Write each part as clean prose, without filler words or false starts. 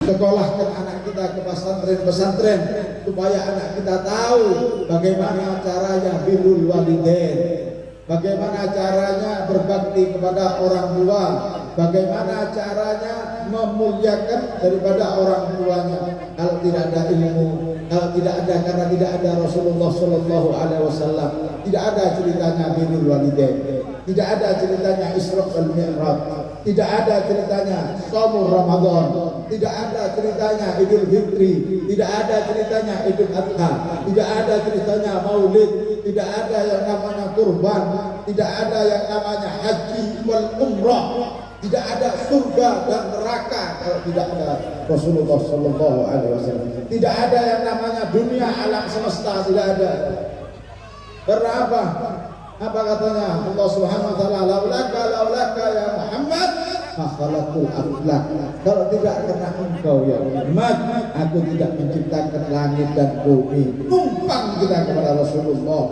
Sekolahkan anak kita ke pesantren-pesantren supaya anak kita tahu bagaimana caranya birrul walidain, bagaimana caranya berbakti kepada orang tua, bagaimana caranya memuliakan daripada orang tuanya. Kalau tidak ada ilmu, kalau tidak ada, karena tidak ada Rasulullah Shallallahu Alaihi Wasallam, tidak ada ceritanya birrul walidain, tidak ada ceritanya Isra wal Mi'raj, tidak ada ceritanya Shaumur Ramadan, tidak ada ceritanya Idul Fitri, tidak ada ceritanya Idul Adha, tidak ada ceritanya Maulid, tidak ada yang namanya kurban, tidak ada yang namanya haji wal umrah, tidak ada surga dan neraka kalau tidak ada Rasulullah Shallallahu Alaihi Wasallam. Tidak ada yang namanya dunia alam semesta, tidak ada. Karena apa? Apa katanya Allah Subhanahu Wa Taala? Laulaka ya Muhammad makhlukul aflak. Kalau tidak karena engkau ya Muhammad, aku tidak menciptakan langit dan bumi. Numpang kita kepada Rasulullah.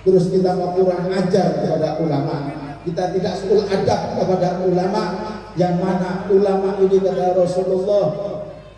Terus kita mau kurang ajar kepada ulama. Kita tidak sul adab kepada ulama, yang mana ulama ini kata Rasulullah,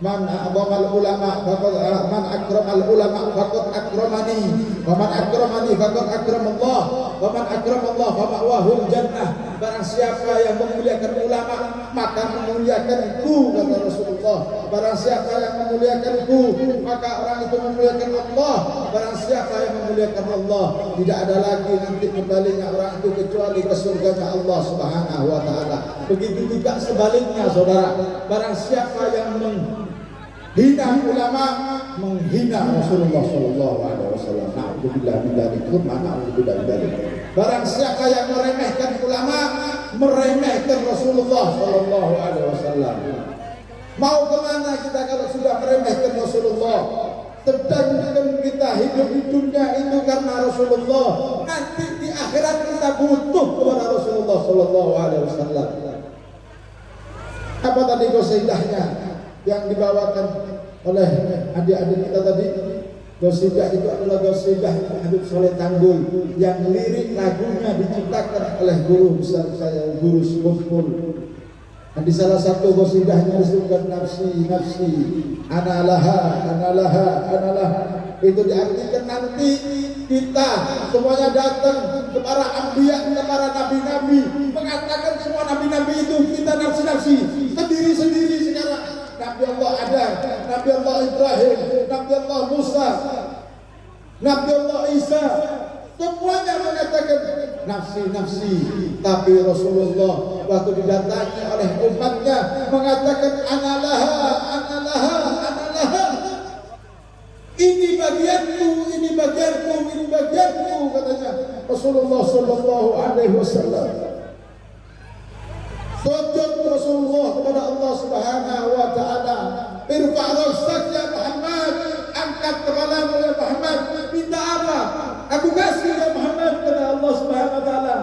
man a'zamal ulama faqad man akramal ulama faqad akramani, wa man akramani faqad akramallah, wa man akramallah fa ma'wahul jannah. Barang siapa yang memuliakan ulama maka memuliakanku, kata Rasulullah. Barang siapa yang memuliakanku maka orang itu memuliakan Allah. Barang siapa yang memuliakan Allah, tidak ada lagi nanti kembalinya orang itu kecuali ke surganya Allah Subhanahu Wa Taala. Begitu juga sebaliknya, saudara. Barang siapa yang menghina ulama, menghina Rasulullah Shallallahu Alaihi Wasallam. Na'udzubillah min dzalik, na'udzubillah min dzalik. Barang siapa yang meremehkan ulama, meremehkan Rasulullah Shallallahu Alaihi Wasallam. Mau kemana kita kalau sudah meremehkan Rasulullah? Sedangkan kita hidup di dunia itu karena Rasulullah. Nanti di akhirat kita butuh kepada Rasulullah Shallallahu Alaihi Wasallam. Apa tadi gosidahnya yang dibawakan oleh adik-adik kita tadi? Gosidah itu adalah gosidah Habib Soleh Tanggul yang lirik lagunya diciptakan oleh guru besar saya, Guru Skumpul. Dan di salah satu gosidahnya disebutkan nafsi, nafsi, analaha, analaha, analaha. Itu diartikan nanti kita semuanya datang ke para anbiya, ke para nabi-nabi, mengatakan semua nabi-nabi itu kita nafsi-nafsi, sendiri-sendiri sekarang. Nabi Allah Adam, Nabi Allah Ibrahim, Nabi Allah Musa, Nabi Allah Isa, semuanya mengatakan nafsi-nafsi. Tapi Rasulullah waktu didatangi oleh umatnya mengatakan analaha, analaha, analaha. Ini bagianku, ini bagianku, ini bagianku, katanya Rasulullah Sallallahu Alaihi Wasallam. Sujud Rasulullah kepada Allah Subhanahu Wa Taala. Irfa' ra'sak ya Muhammad, angkat kepalamu ya Muhammad. Minta apa? Aku kasih ya Muhammad, kepada Allah Subhanahu Wa Taala.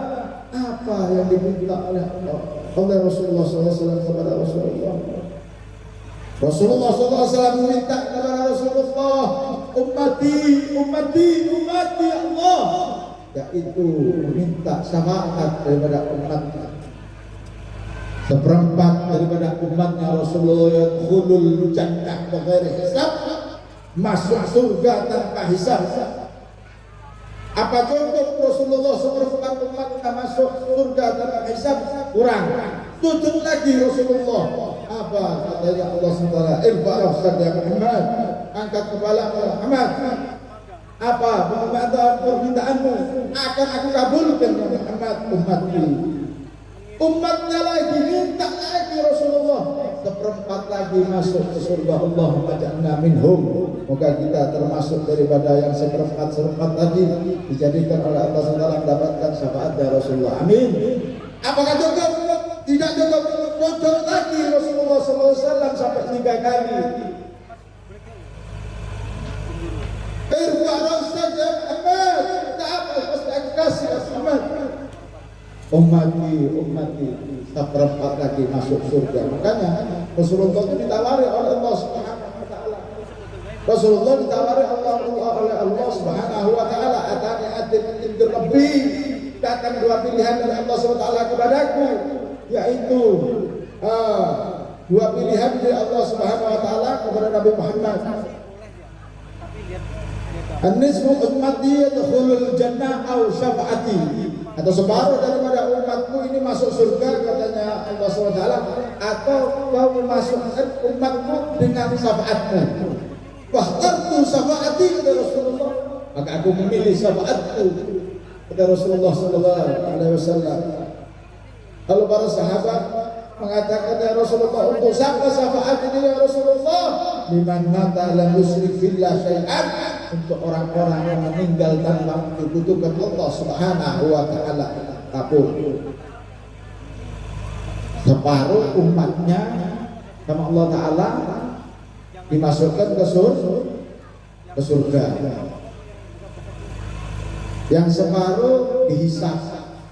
Apa yang diminta oleh Allah, oleh Rasulullah SAW kepada Rasulullah? Rasulullah SAW meminta kepada Rasulullah, ummati, ummati, ummati Allah, yaitu meminta syafaat daripada umatnya. Seperempat daripada umatnya Rasulullah yang khulul jannah bighairi hisab, masuk surga tanpa hisab. Apa cukup Rasulullah seperempat umatnya masuk surga tanpa hisab? Kurang. Tujuh lagi Rasulullah. Apa katanya Allah SWT? Irfa' ra'sak ya Muhammad, angkat kepala Muhammad. Apa permintaanmu? Akan aku kabulkan ya Muhammad, umatku. Umatnya lagi minta lagi Rasulullah, seperempat lagi masuk ke surga. Allahumma ja'alna minhum. Moga kita termasuk daripada yang seperempat tadi dijadikan oleh Allah SWT mendapatkan syafaat dari Rasulullah. Amin. Apakah cukup? Tidak cukup. Tujuh lagi Rasulullah SAW sampai 3 kali. Irfa' ra'sak ya Muhammad. Tak apa, pasti aku kasih Muhammad. Ummati, ummati, seperempat lagi masuk surga. Makanya Rasulullah itu ditawari oleh Allah Subhanahu Wa Taala. Rasulullah ditawari oleh Allah Subhanahu Wa Taala. Atani atin Rabbi, datang 2 pilihan dari Allah Subhanahu Wa Taala kepadaku, yaitu Dua pilihan dari Allah Subhanahu wa taala kepada Nabi Muhammad. An-nisfu ummati yadkhulul jannah aw syafa'ati. Atau separuh daripada umatku ini masuk surga katanya Allah SWT, atau kau memasukkan umatku dengan syafaatmu. Wahtartu syafaati kata Rasulullah, maka aku memilih syafaatku kata Rasulullah SAW. Lalu para sahabat mengatakan, ya Rasulullah, untuk siapa syafaat ini ya Rasulullah? Liman mata lam yusyrik billah syai'an, untuk orang-orang yang meninggal tanpa menyekutukan Allah Subhanahu wa taala. Apapun separuh umatnya sama Allah taala dimasukkan ke surga. Yang separuh dihisab.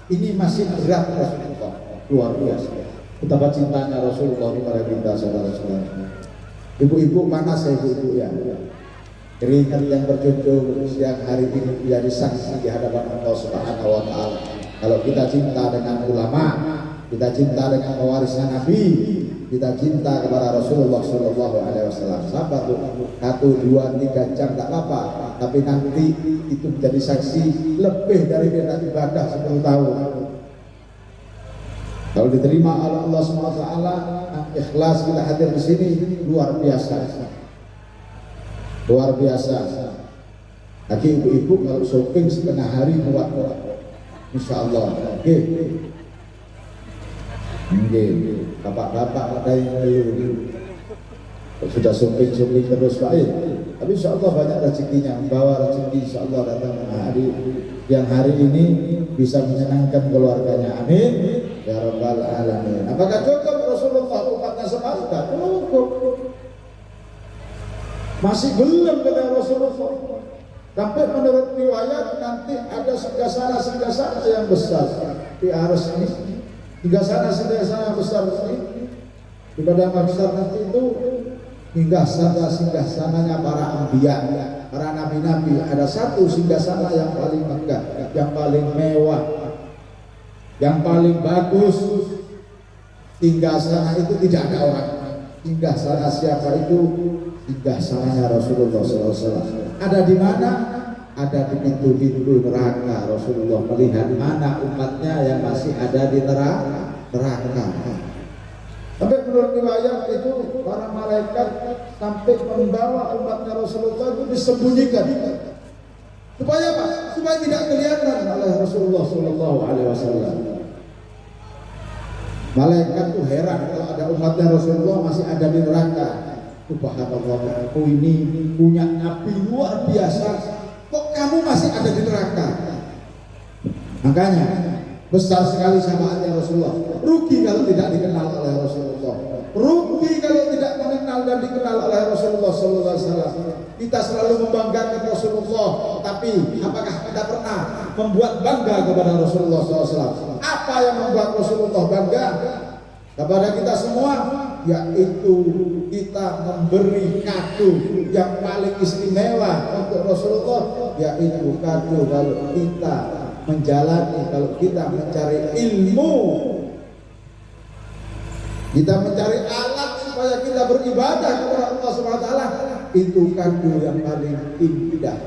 Ini masih berat Rasulullah, luar biasa. Betapa cintanya Rasulullah kepada kita, saudara-saudara. Ibu-ibu panas ya, ibu-ibu ya. Keringat yang berjujur siang hari ini menjadi saksi di hadapan Allah Subhanahu wa taala. Kalau kita cinta dengan ulama, kita cinta dengan pewarisnya Nabi, kita cinta kepada Rasulullah Shallallahu Alaihi Wasallam. Sabar tuh, 1, 2, 3 jam tak apa-apa, tapi nanti itu menjadi saksi lebih dari ibadah 10 tahun. Kalau diterima oleh Allah SWT, ikhlas kita hadir di sini, luar biasa, luar biasa. Lagi ibu-ibu kalau shopping setengah hari buat, insya Allah. Oke, bapak-bapak ada yang sudah shopping terus Pak. Tapi insya Allah banyak rezekinya, membawa rezeki insya Allah datang hari yang hari ini bisa menyenangkan keluarganya. Amin ya rabbal alamin. Apakah cukup Rasulullah umatnya separuh? Cukup. Masih belum kata Rasulullah. Sampai menurut riwayat nanti ada singgasana yang besar di aras ini. Singgasana besar ini di padang mahsyar nanti itu singgasananya para anbiya, para nabi-nabi. Ada satu singgasana yang paling megah, yang paling mewah, yang paling bagus. Singgasana itu tidak ada orang. Singgasana siapa itu? Singgasananya Rasulullah SAW. Ada di mana? Ada di pintu-pintu neraka. Rasulullah melihat mana umatnya yang masih ada di neraka. Sampai menurut riwayat itu para malaikat sampai membawa umatnya Rasulullah itu disembunyikan. Supaya apa? Supaya tidak kelihatan oleh Rasulullah Sallallahu Alaihi Wasallam. Malaikat itu heran kalau ada umatnya Rasulullah masih ada di neraka. Subhanallah, aku ini punya nabi luar biasa, kok kamu masih ada di neraka? Makanya besar sekali syafaatnya Rasulullah. Rugi kalau tidak dikenal oleh Rasulullah. Rugi kalau tidak mengenal dan dikenal oleh Rasulullah Sallallahu Alaihi Wasallam. Kita selalu membanggakan Rasulullah, tapi apakah kita pernah membuat bangga kepada Rasulullah SAW? Apa yang membuat Rasulullah bangga kepada kita semua? Yaitu kita memberi kado yang paling istimewa untuk Rasulullah, yaitu kado kalau kita menjalani, kalau kita mencari ilmu, kita mencari alat supaya kita beribadah kepada Allah SWT. Itu kado yang paling indah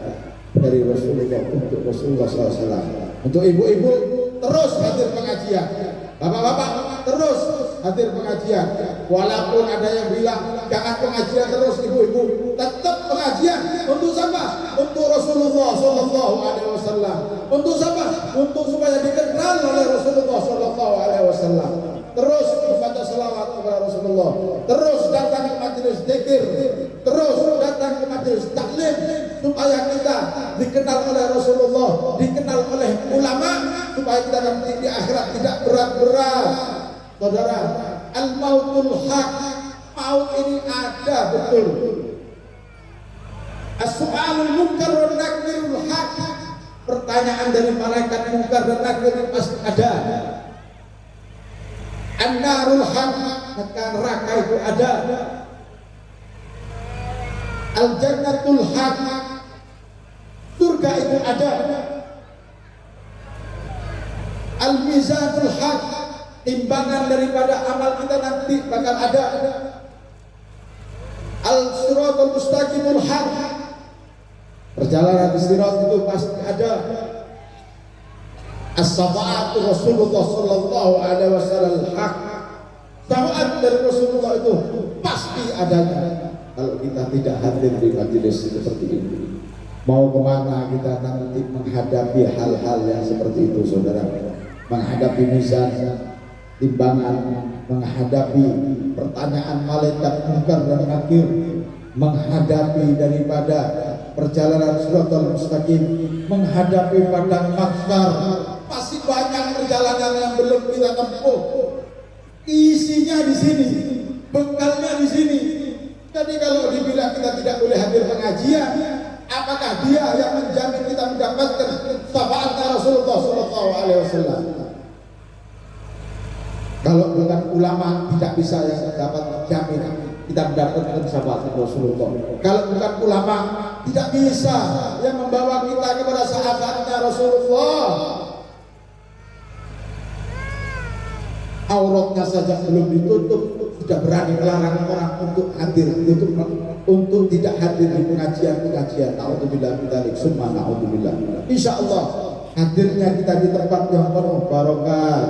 dari Rasulullah untuk Rasulullah SAW. Untuk ibu-ibu terus hadir pengajian, bapak-bapak terus hadir pengajian. Walaupun ada yang bilang jangan pengajian terus, ibu-ibu tetap pengajian. Untuk siapa? Untuk Rasulullah Sallallahu Alaihi Wasallam. Untuk siapa? Untuk supaya dikenal oleh Rasulullah Sallallahu Alaihi Wasallam. Terus membaca selawat kepada Rasulullah, terus datang ke majelis zikir, terus datang ke majelis taklim, supaya kita dikenal oleh Rasulullah, dikenal oleh ulama, supaya kita nanti di akhirat tidak berat-berat. Saudara, al-mautul haq, maut ini ada betul. As-su'alul munkar wa nakirul haq, pertanyaan dari malaikat munkar dan nakir pasti ada. An-narul haq, neraka itu ada. Al-jannatul haq, surga itu ada. Al-mizanul haq, timbangan daripada amal kita nanti bakal ada. Al-siratul mustaqimul haq, perjalanan sirat itu pasti ada. As-safa'atu Rasulullah sallallahu alaihi wasallam haq, syafaat dari Rasulullah itu pasti adanya. Kalau kita tidak hadir di majelis seperti ini, mau kemana kita nanti menghadapi hal-hal yang seperti itu, saudara? Menghadapi mizan, timbangan, menghadapi pertanyaan malaikat munkar dan nakir, menghadapi daripada perjalanan siratal mustaqim, menghadapi padang mahsyar. Pasti banyak perjalanan yang belum kita tempuh. Isinya di sini, bekalnya di sini. Jadi kalau dibilang kita tidak boleh hadir pengajian, apakah dia yang menjamin kita mendapatkan syafaat Rasulullah sallallahu alaihi wasallam? Kalau bukan ulama tidak bisa yang dapat menjamin kita mendapatkan syafaat Rasulullah. Kalau bukan ulama tidak bisa yang membawa kita kepada syafaatnya Rasulullah. Auratnya saja belum ditutup, sudah berani melarang orang untuk hadir, untuk tidak hadir di pengajian. Naudzubillah min dzalik, summa naudzubillah. Insyaallah hadirnya kita di tempat yang penuh barokah,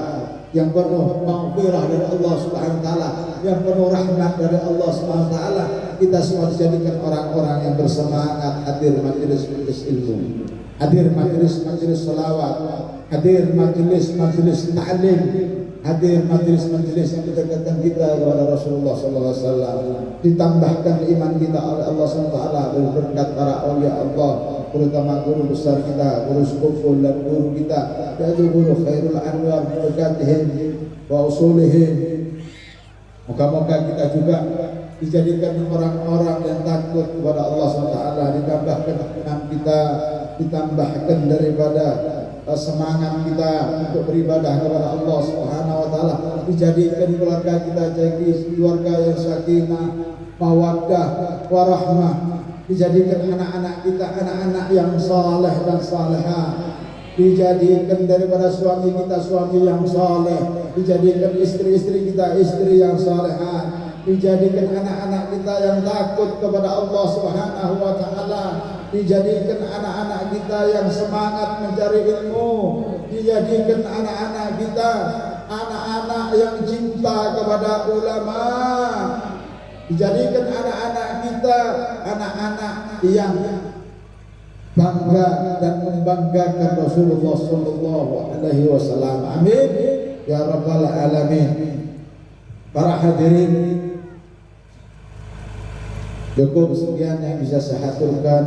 yang penuh maghfirah dari Allah Subhanahu wa taala, yang penuh rahmat dari Allah Subhanahu wa taala, kita semua dijadikan orang-orang yang bersemangat hadir majelis ilmu, hadir majelis selawat, hadir majelis ta'lim, hadir majelis yang mendekatkan kita kepada Rasulullah sallallahu alaihi wasallam, ditambahkan iman kita oleh Allah Subhanahu wa taala berkat para aulia Allah, terutama guru besar kita, guru sekuful dan guru kita, yaitu guru Khairul Anwar berkatihim wa usulihim. Moga-moga kita juga dijadikan orang-orang yang takut kepada Allah Subhanahu wa taala, ditambahkan iman kita, ditambahkan daripada semangat kita untuk beribadah kepada Allah Subhanahu wa taala, dijadikan keluarga kita jadi keluarga yang sakinah, mawaddah, warahmah, dijadikan anak-anak kita anak-anak yang saleh dan salehah, dijadikan daripada suami kita suami yang saleh, dijadikan istri-istri kita istri yang salehah, dijadikan anak-anak kita yang takut kepada Allah Subhanahu wa taala, dijadikan anak-anak kita yang semangat mencari ilmu, dijadikan anak-anak kita anak-anak yang cinta kepada ulama, dijadikan anak-anak kita anak-anak yang bangga dan membanggakan Rasulullah sallallahu alaihi wasallam. Amin ya rabbal alamin. Para hadirin, cukup sekian yang bisa saya aturkan,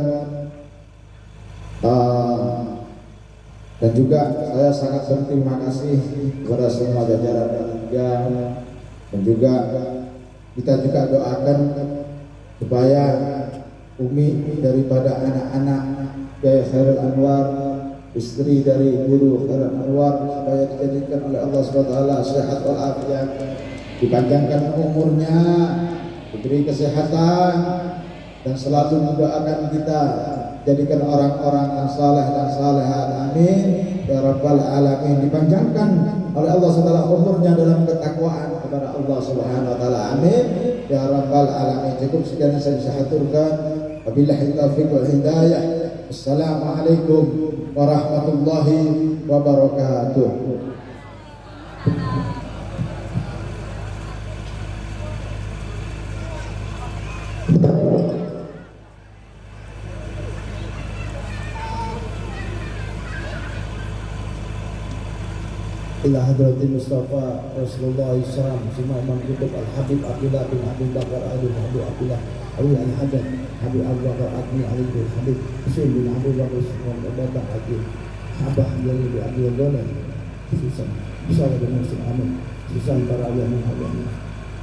dan juga saya sangat berterima kasih kepada semua jajaran panitia, dan juga kita juga doakan supaya umi daripada anak-anak Kiai Khairul Anwar, istri dari guru Khairul Anwar, supaya dijadikan oleh Allah SWT sehat walafiat, dipanjangkan umurnya, diberi kesehatan, dan selalu mendoakan kita jadikan orang-orang yang saleh dan salehat. Amin ya rabbal alamin. Dipanjangkan oleh Allah SWT umurnya dalam ketakwaan kepada Allah Subhanahu wa taala. Amin ya rabbal alamin. Cukup sekian yang saya bisa aturkan. Wabillahi taufiq wal hidayah. Assalamualaikum warahmatullahi wabarakatuh. ila hadratil Mustafa Rasulullah SAW semua imam kutub Al-Habib Abdullah bin Habib Bakar Habib Abdullah Awi Al-Hadad Habib Abu Bakar Adni Ali bin Habib Hussein bin Abu Bakar Subhan Bapak Haji Abah Yali bin Abdul Dolan Susan bin Muslim Amin Susan para awliya min hadani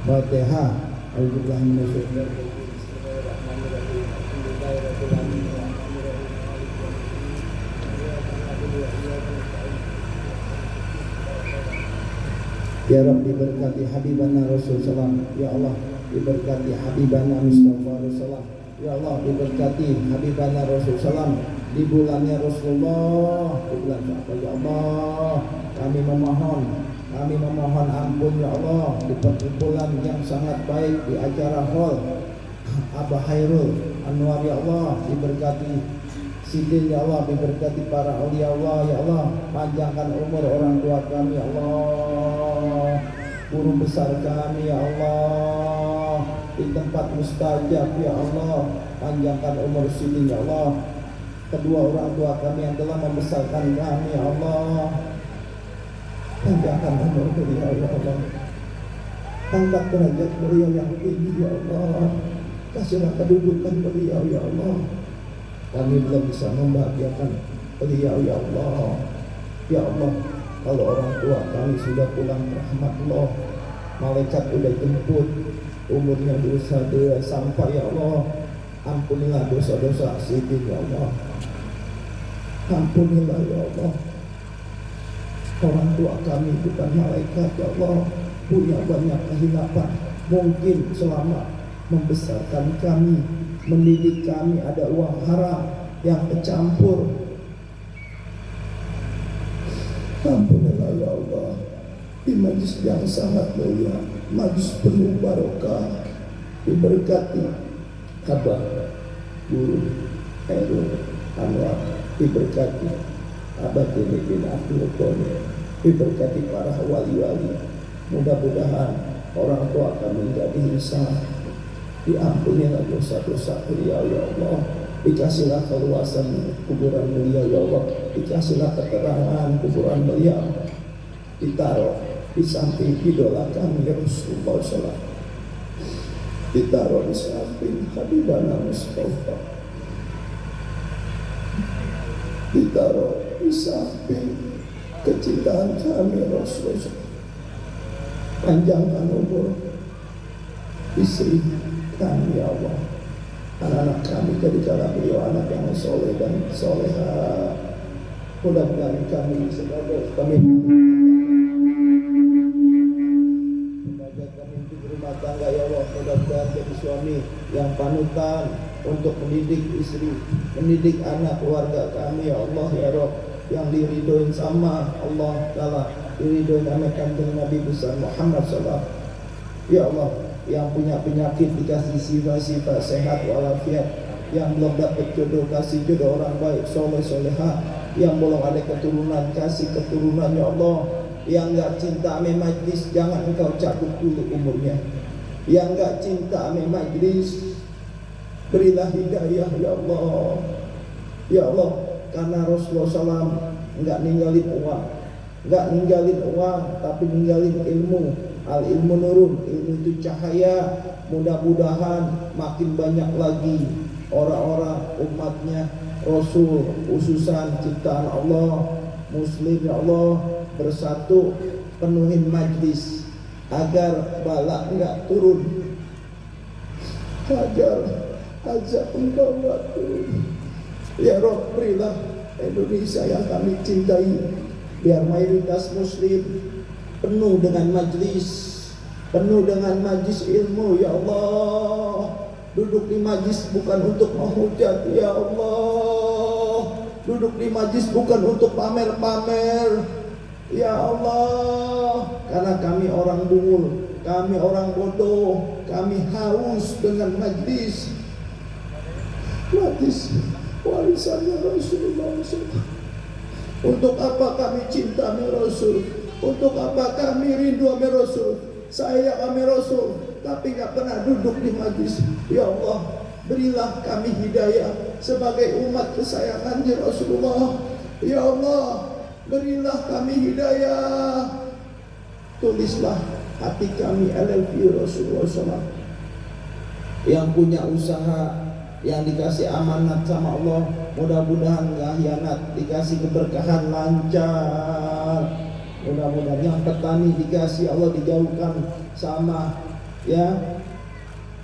Fatihah Al-Qur'an min syaitan Bismillahirrahmanirrahim Alhamdulillahirabbil alamin Ya Rabbi berkati Habibana Rasul Sallam. Ya Allah diberkati Habibana Mustafa Rasulullah. Ya Allah, diberkati Habibana Rasulullah SAW di bulannya Rasulullah, di bulan Syawal. Ya Allah, kami memohon ampun ya Allah di perkumpulan yang sangat baik di acara hall Abah Hairul Anwar. Ya Allah, diberkati Sidin ya Allah, diberkati para aulia Allah. Ya Allah, panjangkan umur orang tua kami ya Allah, guru besar kami ya Allah, di tempat mustajab ya Allah, panjangkan umur Sidin ya Allah, kedua orang tua kami yang telah membesarkan kami ya Allah, panjangkan umur beliau ya Allah, angkat derajat beliau yang tinggi ya Allah, kasihlah kedudukan beliau ya Allah. Kami belum bisa membahagiakan beliau ya Allah. Ya Allah, kalau orang tua kami sudah pulang rahmatullah, malaikat sudah jemput, umurnya dosa sampai ya Allah, ampunilah dosa-dosa Sidin ya Allah, ampunilah ya Allah. Orang tua kami bukan malaikat ya Allah, punya banyak kehilapan. Mungkin selama membesarkan kami, mendidik kami ada uang haram yang tercampur. Ampunilah ya Allah, di majlis yang sangat mulia, majlis penuh barokah, diberkati Abah Guru Hairul Anwar, diberkati Abah Tini bin Abdul Qoni, diberkati para wali-wali. Mudah-mudahan orang tua kami menjadi insaf, diampunilah dosa-dosa beliau ya Allah, dikasihlah keluasan kuburan beliau ya Allah, dikasihlah keterangan kuburan beliau, ditaruh di samping idola kami Rasulullah SAW, ditaruh di samping Habibana Mustafa, ditaruh di samping kecintaan kami Rasulullah. Panjangkan umur istri kami ya Allah, anak-anak kami, jadikanlah beliau anak yang soleh dan soleha. Mudah-mudahan kami sebagai pemimpin rumah tangga ya Allah, mudah-mudahan jadi suami yang panutan untuk mendidik istri, mendidik anak keluarga kami ya Allah ya Rabb, yang diridhoin sama Allah Ta'ala, diridhoin sama kanjeng Nabi besar Muhammad SAW. Ya Allah, yang punya penyakit dikasih sifat-sifat sehat walafiat, yang belum dapat jodoh kasih jodoh orang baik soleh soleha, yang belum ada keturunan kasih keturunan ya Allah, yang enggak cinta ame majlis jangan engkau cabut dulu umurnya, yang enggak cinta ame majlis berilah hidayah ya Allah. Ya Allah, karena Rasulullah SAW enggak ninggalin uang, tapi ninggalin ilmu. Al ilmu nurun, ilmu itu cahaya. Mudah-mudahan makin banyak lagi orang-orang umatnya Rasul, ususan ciptaan Allah, Muslim ya Allah, bersatu penuhin majlis agar bala enggak turun, agar azab enggak turun. Ya Rabb, berilah Indonesia yang kami cintai, biar mayoritas Muslim, penuh dengan majlis ilmu ya Allah. Duduk di majlis bukan untuk menghujat ya Allah, duduk di majlis bukan untuk pamer-pamer ya Allah, karena kami orang bungul, kami orang bodoh, kami haus dengan majlis warisannya Rasulullah SAW. Untuk apa kami cinta sama Rasul? Untuk apa kami rindu sama Rasul? Sayang sama Rasul, tapi gak pernah duduk di majlis. Ya Allah, berilah kami hidayah sebagai umat kesayangan di Rasulullah. Ya Allah, berilah kami hidayah. Tulislah hati kami I love you Rasulullah SAW. Yang punya usaha, yang dikasih amanat sama Allah, mudah-mudahan gak hianat, dikasih keberkahan lancar. Mudah-mudahan yang petani dikasih Allah dijauhkan sama ya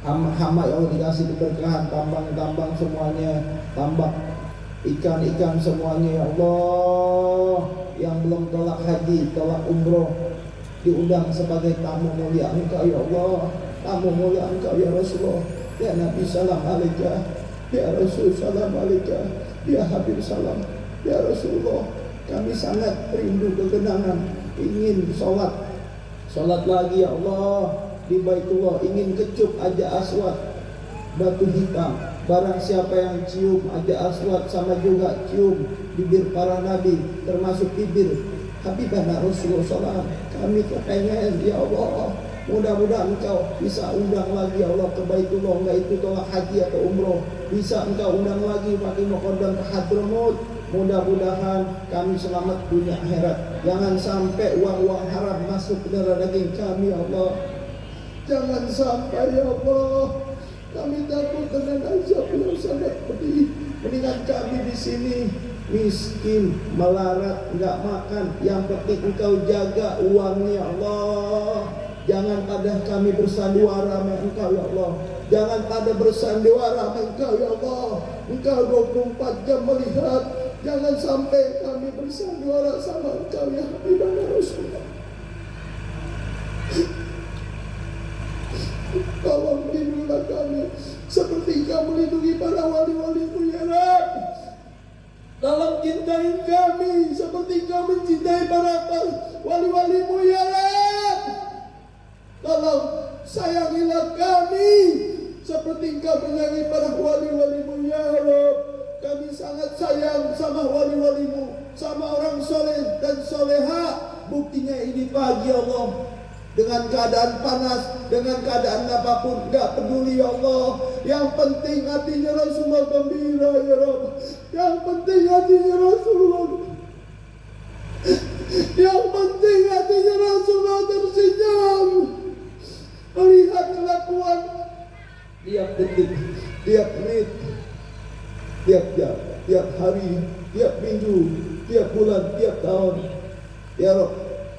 hama-hama, ya Allah dikasih keberkahan, tambang-tambang semuanya, tambak ikan-ikan semuanya ya Allah. Yang belum tolak haji, tolak umroh, diundang sebagai tamu mulia Engkau ya Allah, tamu mulia Engkau ya Rasulullah. Ya Nabi salam alaika, ya Rasul salam alaika, ya Habib salam, ya Rasulullah. Kami sangat rindu kegenangan, ingin sholat lagi ya Allah di Baitullah, ingin kecup aja aswad batu hitam. Barang siapa yang cium aja aswad sama juga cium bibir para nabi, termasuk bibir Habibana Rasulullah SAW. Kami kepengen ya Allah, mudah-mudahan Engkau bisa undang lagi ya Allah ke Baitullah, enggak itu tolak haji atau umroh, bisa Engkau undang lagi Fakih Muqaddam ke Hadramut. Mudah-mudahan kami selamat dunia akhirat. Jangan sampai uang-uang haram masuk ke darah daging kami ya Allah. Jangan sampai ya Allah. Kami takut dengan azab yang sangat pedih. Mendingan kami di sini miskin, melarat, enggak makan. Yang penting Engkau jaga uangnya Allah. Jangan pada kami bersandiwara sama Engkau ya Allah. Jangan pada bersandiwara sama Engkau ya Allah. Engkau 24 jam melihat. Jangan sampai kami bersandiwara sama Engkau ya Habibana Rasulullah. Tolong lindungilah kami seperti Engkau melindungi para wali-wali-Mu ya Rabb. Tolong cintai kami seperti Engkau mencintai para wali-wali-Mu ya Rabb. Tolong sayangilah kami seperti Engkau menyayangi para wali-wali-Mu ya Rabb. Kami sangat sayang sama wali-wali-Mu, sama orang soleh dan soleha. Buktinya ini pagi Allah, dengan keadaan panas, dengan keadaan apapun, gak peduli ya Allah. Yang penting hatinya Rasulullah gembira ya Rabb. Yang penting hatinya Rasulullah, yang penting hatinya Rasulullah tersenyum melihat kelakuan tiap detik, tiap menit, tiap jam, tiap hari, tiap minggu, tiap bulan, tiap tahun. Ya Rabb,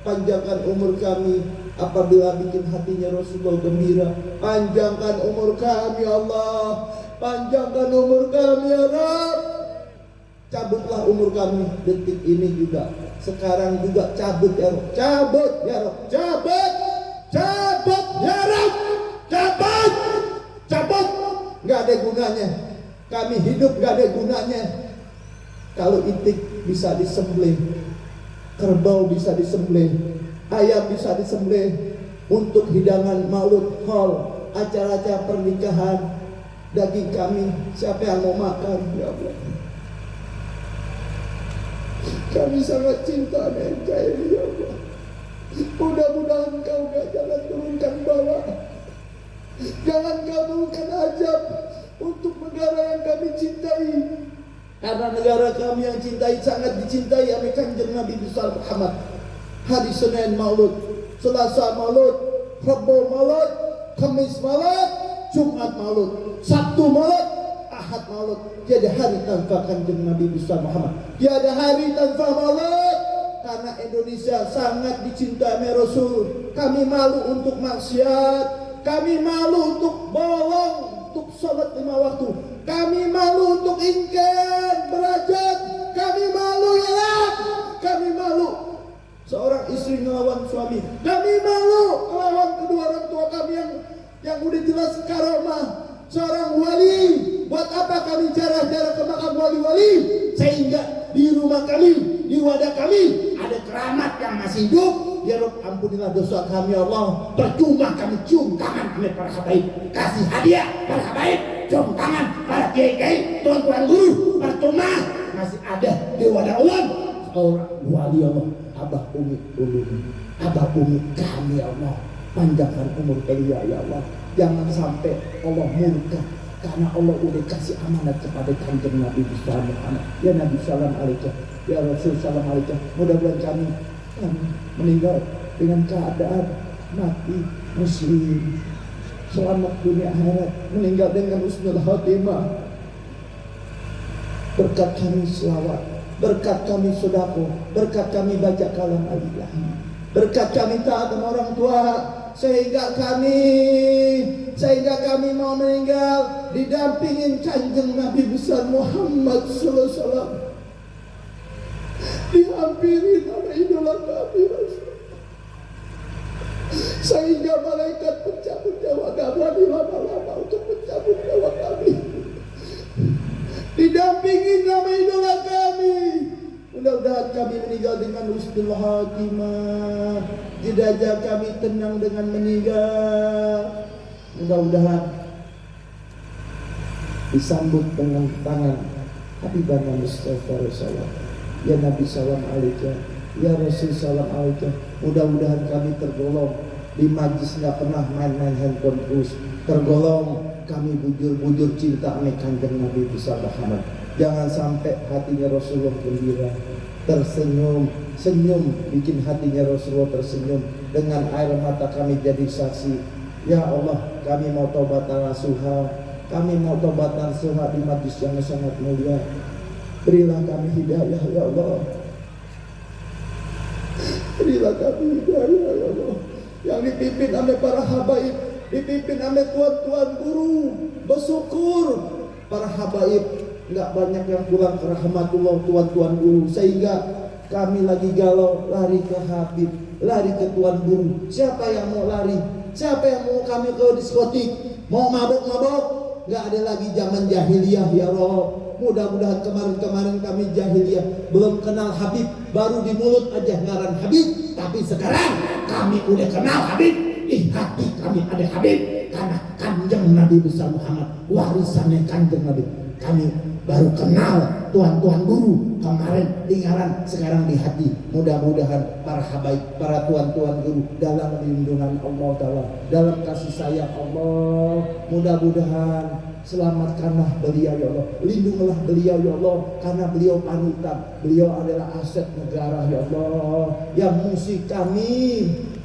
panjangkan umur kami apabila bikin hatinya Rasulullah gembira. Panjangkan umur kami Allah, panjangkan umur kami ya Rabb. Cabutlah umur kami detik ini juga, sekarang juga cabut ya Rabb. Cabut ya Rabb, cabut, cabut ya Rabb, cabut, cabut. Gak ada gunanya kami hidup, gak ada gunanya. Kalau itik bisa disembelih, kerbau bisa disembelih, ayam bisa disembelih untuk hidangan maulud hall, acara-acara pernikahan. Daging kami siapa yang mau makan ya Allah. Kami sangat cinta dengan NKRI ya Allah. Mudah-mudahan Kau gak jangan turunkan bala, jangan Kau turunkan azab untuk negara yang kami cintai. Karena negara kami yang cintai sangat dicintai oleh Kanjeng Nabi besar Muhammad. Hari Senin maulud, Selasa maulud, Rabu maulud, Kamis maulud, Jumat maulud, Sabtu maulud, Ahad maulud. Tiada hari tanpa Kanjeng Nabi besar Muhammad. Tiada hari tanpa maulud. Karena Indonesia sangat dicintai oleh Rasul. Kami malu untuk maksiat, kami malu untuk bolong, untuk sholat 5 waktu. Kami malu untuk ingkar berajat. Kami malu ya Rabb. Kami malu seorang istri ngelawan suami. Kami malu melawan kedua orang tua kami yang udah jelas karomah seorang wali. Buat apa kami jarah-jarah ke makam wali-wali, sehingga di rumah kami, di wadah kami ada keramat yang masih hidup. Ya Rabb, ampunilah dosa kami ya Allah. Percuma kami cium tangan oleh para habaib, kasih hadiah para habaib, cium tangan para kiai-kiai, tuan-tuan guru. Percuma masih ada di wadah Allah seorang wali Allah. Abah Umi ulumi, Abah Umi kami ya Allah. Panjangkan umur beliau ya Allah. Jangan sampai Allah murka, karena Allah udah kasih amanat kepada Kanjeng Nabi besar Muhammad. Ya Nabi salam alaika, ya Rasul salam alaika. Mudah-mudahan kami meninggal dengan keadaan mati muslim, selamat dunia akhirat, meninggal dengan husnul khatimah. Berkat kami selawat, berkat kami sedekah, berkat kami baca kalam al-ilahi, berkat kami taat sama orang tua, sehingga kami mau meninggal didampingin Kanjeng Nabi besar Muhammad sallallahu alaihi wasallam, dihampiri oleh idola kami Rasul. sehingga malaikat pencabut nyawa gak berani lama-lama untuk mencabut nyawa kami. Didampingi nama idola kami. Mudah-mudahan kami meninggal dengan husnul khatimah. Jenazah kami tenang dengan meninggal. Mudah-mudahan disambut dengan tangan Habibana Mustafa Rasulullah. Ya Nabi salam alaika, ya Rasul salam alaika. Mudah-mudahan kami tergolong di majlis nggak pernah main-main handphone terus. Tergolong kami bujur-bujur cinta sama kanjeng Nabi besar Muhammad. Jangan sampai hatinya Rasulullah gembira, tersenyum, senyum bikin hatinya Rasulullah tersenyum. Dengan air mata kami jadi saksi. Ya Allah, kami mau taubatan nasuha, kami mau taubatan nasuha di majlis yang sangat mulia. Berilah kami hidayah ya Allah. Berilah kami hidayah ya Allah. Yang dipimpin oleh para habaib, dipimpin oleh tuan-tuan guru. Bersyukur para habaib nggak banyak yang pulang ke rahmatullah tuan-tuan guru, sehingga kami lagi galau lari ke Habib, lari ke tuan guru. Siapa yang mau lari? Siapa yang mau kami ke diskotik? Mau mabok-mabok? Nggak ada lagi zaman jahiliyah ya Allah. Mudah-mudahan kemarin-kemarin kami jahiliyah belum kenal Habib, baru di mulut aja ngaran Habib. Tapi sekarang kami udah kenal Habib, di hati kami ada Habib. Karena kanjeng Nabi besar Muhammad, warisannya kanjeng Nabi. Kami baru kenal tuan-tuan guru kemarin di ngaran, sekarang di hati. Mudah-mudahan para habaib, para tuan-tuan guru dalam lindungan Allah Ta'ala, dalam kasih sayang Allah. Mudah-mudahan selamatkanlah beliau ya Allah, lindungilah beliau ya Allah, karena beliau panutan, beliau adalah aset negara ya Allah. Yang mesti kami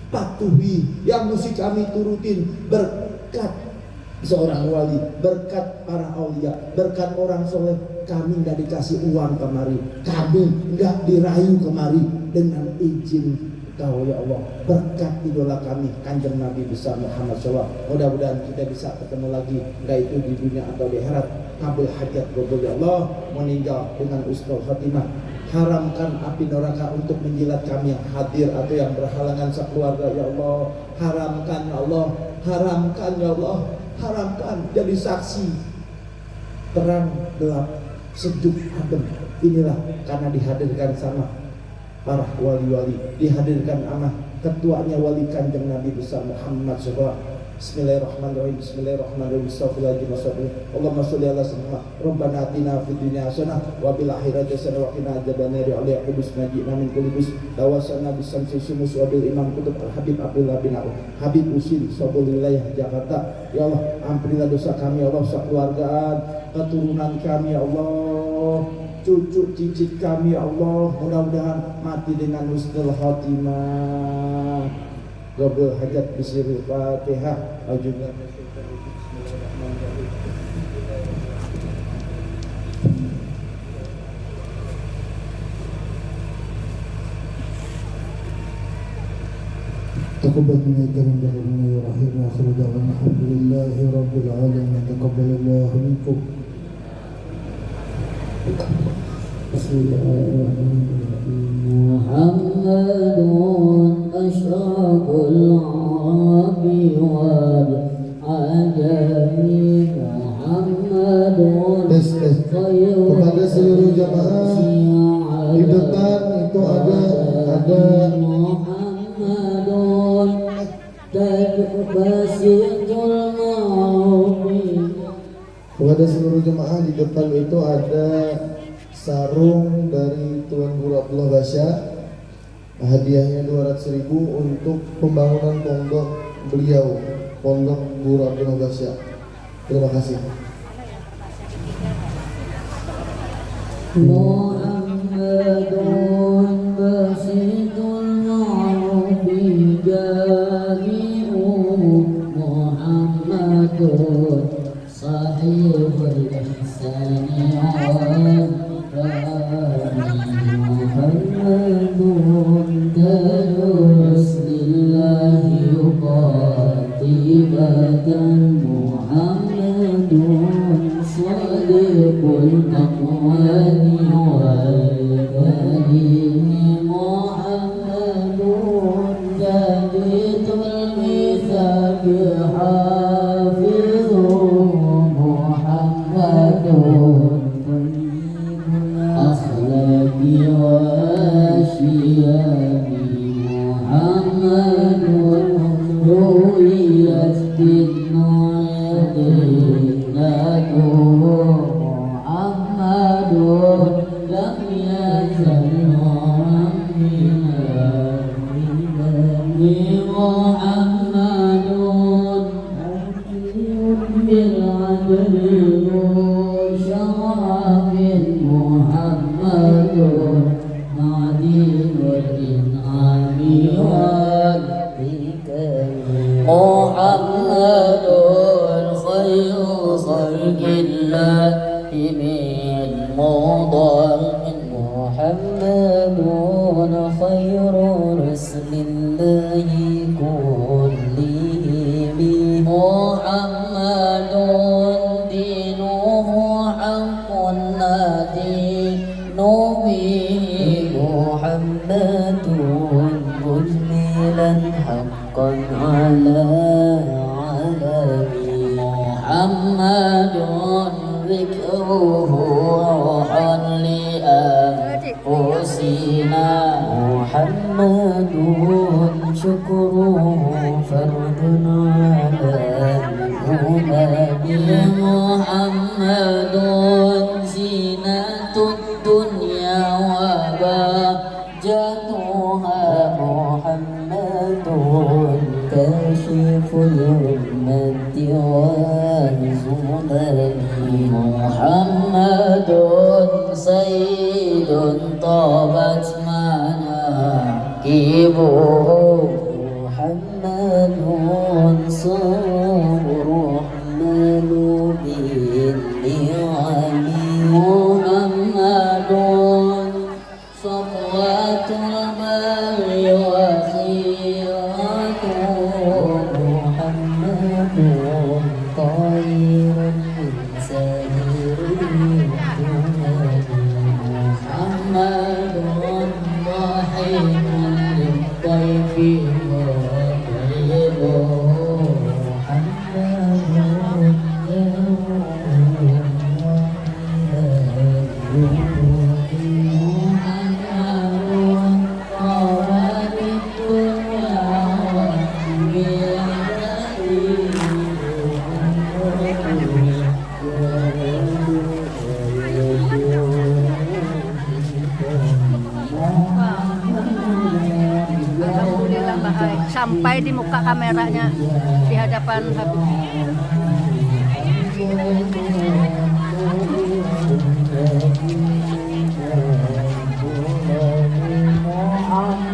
patuhi, yang mesti kami turutin berkat seorang wali, berkat para aulia, berkat orang soleh. Kami nggak dikasih uang kemari, kami nggak dirayu kemari, dengan izin Kau ya Allah, berkat idola kami kanjeng Nabi besar Muhammad SAW. Mudah-mudahan kita bisa ketemu lagi, enggak itu di dunia atau di akhirat. Kabul hajat gobol ya Allah, meninggal dengan husnul khatimah. Haramkan api neraka untuk menjilat kami yang hadir atau yang berhalangan sekeluarga ya Allah. Haramkan ya Allah, haramkan ya Allah, haramkan jadi saksi terang gelap sejuk adem. Inilah karena dihadirkan sama para wali-wali, dihadirkan sama ketuanya wali kanjeng Nabi besar Muhammad SAW. Bismillahirrahmanirrahim. Bismillahirrahmanirrahim. Astagfirullahaladzim. Allahumma sholli ala sayyidina Rabbana atina fid dunya hasanah wa bil akhirati hasanah wa qina adzabannar. Ya qudus najina min kulli bus tawassana bisamsi sumus wa bil imam kutub al habib Abdullah bin Habib usil sabul wilayah Jakarta. Ya Allah, ampunilah dosa kami ya Allah, sekeluargaan, keturunan kami ya Allah, cucu cicit kami ya Allah. Mudah-mudahan mati dengan husnul khatimah. Qabul hajat bismil Fatihah. Ajudan تقبل منا كريم ربنا يا رحيم آخر دعوانا الحمد لله رب العالمين. تقبل الله منكم. بسم الله الرحمن الرحيم. محمد أشرف العرب والعجم. محمد خير kepada seluruh jamaah di depan itu ada kepada seluruh jemaah di depan itu ada sarung dari Tuan Guru Abdullah Basya. Hadiahnya 200.000 untuk pembangunan pondok beliau, pondok Guru Abdullah Basya. Terima kasih. Muhammadun basidul arabi jami'u. Muhammadun sahibul ihsani Muhammadun darus lillahi qatibatan. Muhammadun sadiqul aqwali wal bani. Muhammadun jaditul شرف محمد معدن الإنعام والحكم محمد خير خلق الله من مضر محمد خير رسل الله كلهم محمد دينه حق دين به محمد مجملا حقا على عالمي محمد ذكره روحا لأنفسنا محمد شكره فرد على الأمم محمد زينة الدنيا وبهجتها محمد كاشف الأمة والزمن محمد سيد طابت مناكبه محمد صور رحمن بالنعم محمد صفوة البر وخيرته محمد طير من سائر الجمال محمد ضحيك للضيف وقريبه Alhamdulillah baik sampai di muka kameranya di hadapan Habib.